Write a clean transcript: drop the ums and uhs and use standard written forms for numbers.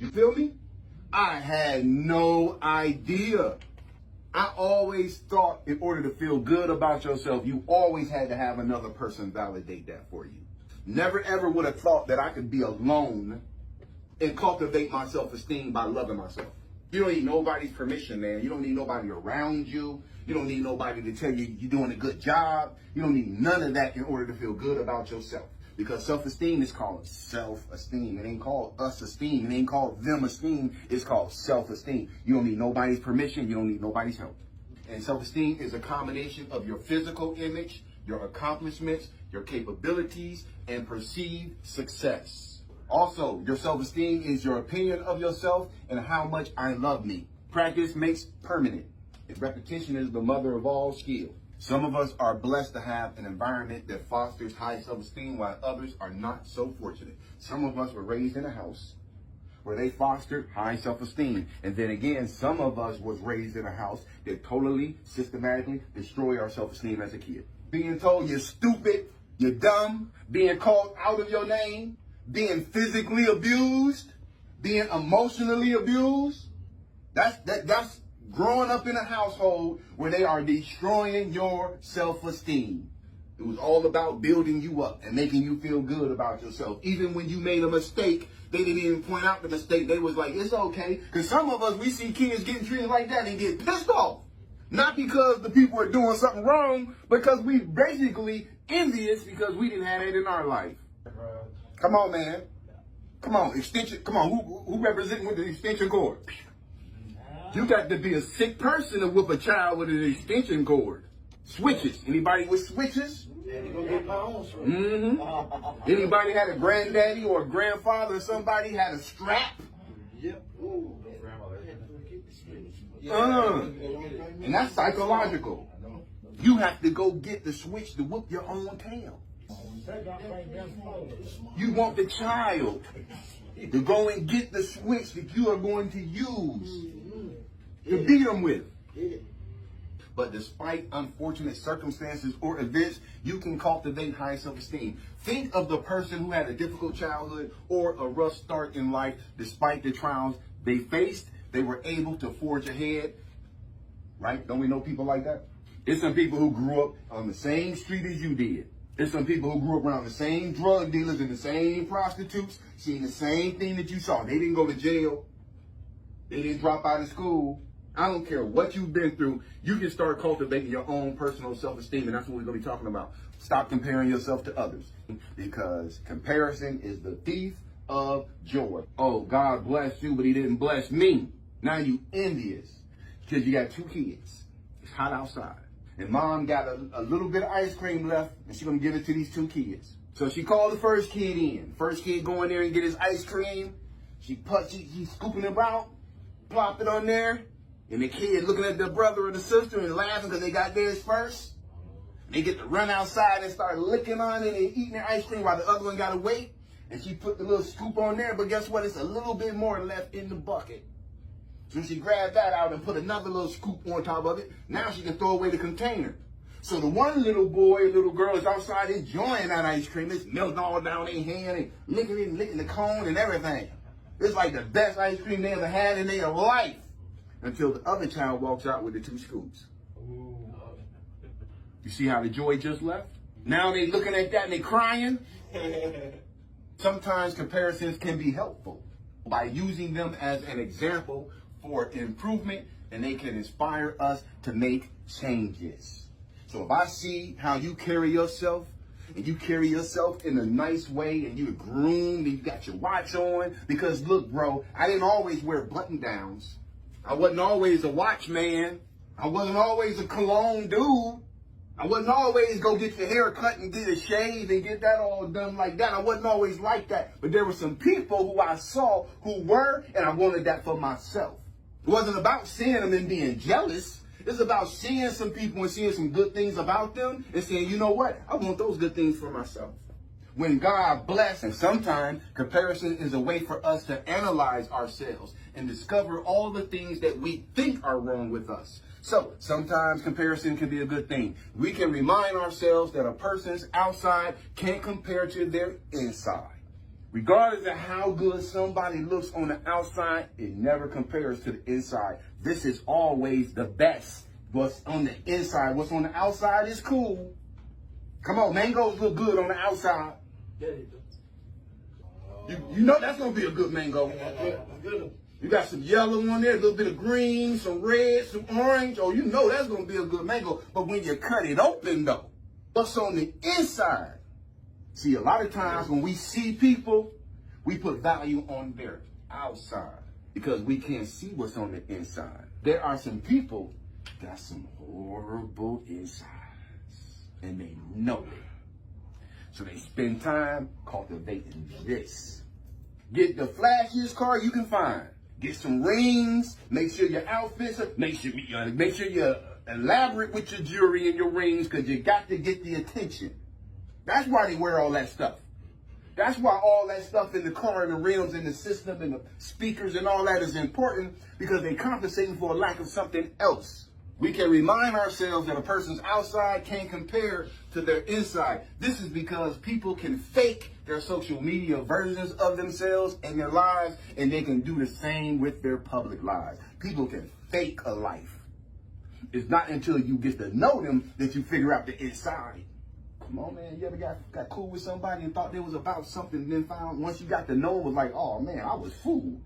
You feel me? I had no idea. I always thought in order to feel good about yourself, you always had to have another person validate that for you. Never ever would have thought that I could be alone and cultivate my self-esteem by loving myself. You don't need nobody's permission, man. You don't need nobody around you. You don't need nobody to tell you you're doing a good job. You don't need none of that in order to feel good about yourself. Because self-esteem is called self-esteem. It ain't called us-esteem. It ain't called them-esteem. It's called self-esteem. You don't need nobody's permission. You don't need nobody's help. And self-esteem is a combination of your physical image, your accomplishments, your capabilities, and perceived success. Also, your self-esteem is your opinion of yourself and how much I love me. Practice makes permanent. And repetition is the mother of all skill. Some of us are blessed to have an environment that fosters high self-esteem while others are not so fortunate. Some of us were raised in a house where they fostered high self-esteem. And then again, some of us was raised in a house that totally, systematically destroyed our self-esteem as a kid. Being told you're stupid, you're dumb, being called out of your name, being physically abused, being emotionally abused. That's growing up in a household where they are destroying your self-esteem. It was all about building you up and making you feel good about yourself. Even when you made a mistake, they didn't even point out the mistake. They was like, it's okay. Because some of us, we see kids getting treated like that and get pissed off. Not because the people are doing something wrong, because we basically envious because we didn't have it in our life. Come on, man. Come on, extension. Come on, who representing with the extension cord? You got to be a sick person to whoop a child with an extension cord. Switches. Anybody with switches? Mm-hmm. Anybody had a granddaddy or a grandfather or somebody had a strap? Yep. And that's psychological. You have to go get the switch to whoop your own tail. You want the child to go and get the switch that you are going to use to beat them with. But despite unfortunate circumstances or events, you can cultivate high self-esteem. Think of the person who had a difficult childhood or a rough start in life. Despite the trials they faced, they were able to forge ahead. Right? Don't we know people like that? There's some people who grew up on the same street as you did. There's some people who grew up around the same drug dealers and the same prostitutes, seeing the same thing that you saw. They didn't go to jail. They didn't drop out of school. I don't care what you've been through. You can start cultivating your own personal self-esteem, and that's what we're going to be talking about. Stop comparing yourself to others, because comparison is the thief of joy. Oh, God blessed you, but he didn't bless me. Now you envious because you got 2 kids. It's hot outside. And mom got a little bit of ice cream left, and she's going to give it to these 2 kids. So she called the first kid in. First kid go in there and get his ice cream. She's scooping it out, plop it on there. And the kid looking at their brother or the sister and laughing because they got theirs first. They get to run outside and start licking on it and eating their ice cream while the other one got to wait. And she put the little scoop on there, but guess what? It's a little bit more left in the bucket. So she grabbed that out and put another little scoop on top of it. Now she can throw away the container. So the one little boy, little girl is outside enjoying that ice cream. It's melting all down their hand and licking it and licking the cone and everything. It's like the best ice cream they ever had in their life. Until the other child walks out with the 2 scoops. You see how the joy just left? Now they looking at that and they crying. Sometimes comparisons can be helpful by using them as an example for improvement, and they can inspire us to make changes. So if I see how you carry yourself, and you carry yourself in a nice way, and you're groomed, and you got your watch on, because look, bro, I didn't always wear button downs. I wasn't always a watchman. I wasn't always a cologne dude. I wasn't always go get your hair cut and get a shave and get that all done like that. I wasn't always like that. But there were some people who I saw who were, and I wanted that for myself. It wasn't about seeing them and being jealous. It's about seeing some people and seeing some good things about them and saying, you know what? I want those good things for myself. When God bless, and sometimes comparison is a way for us to analyze ourselves and discover all the things that we think are wrong with us. So sometimes comparison can be a good thing. We can remind ourselves that a person's outside can't compare to their inside. Regardless of how good somebody looks on the outside, it never compares to the inside. This is always the best. What's on the inside, what's on the outside is cool. Come on, mangoes look good on the outside. You know that's gonna be a good mango. You got some yellow on there, a little bit of green, some red, some orange. Oh, you know that's gonna be a good mango. But when you cut it open though, what's on the inside? See, a lot of times when we see people, we put value on their outside because we can't see what's on the inside. There are some people got some horrible insides and they know it. So they spend time cultivating this. Get the flashiest car you can find. Get some rings. Make sure your outfits are, make sure you're elaborate with your jewelry and your rings because you got to get the attention. That's why they wear all that stuff. That's why all that stuff in the car and the rims and the system and the speakers and all that is important because they're compensating for a lack of something else. We can remind ourselves that a person's outside can't compare to their inside. This is because people can fake their social media versions of themselves and their lives, and they can do the same with their public lives. People can fake a life. It's not until you get to know them that you figure out the inside. Come on, man. You ever got cool with somebody and thought they was about something and then found once you got to know it was like, oh, man, I was fooled.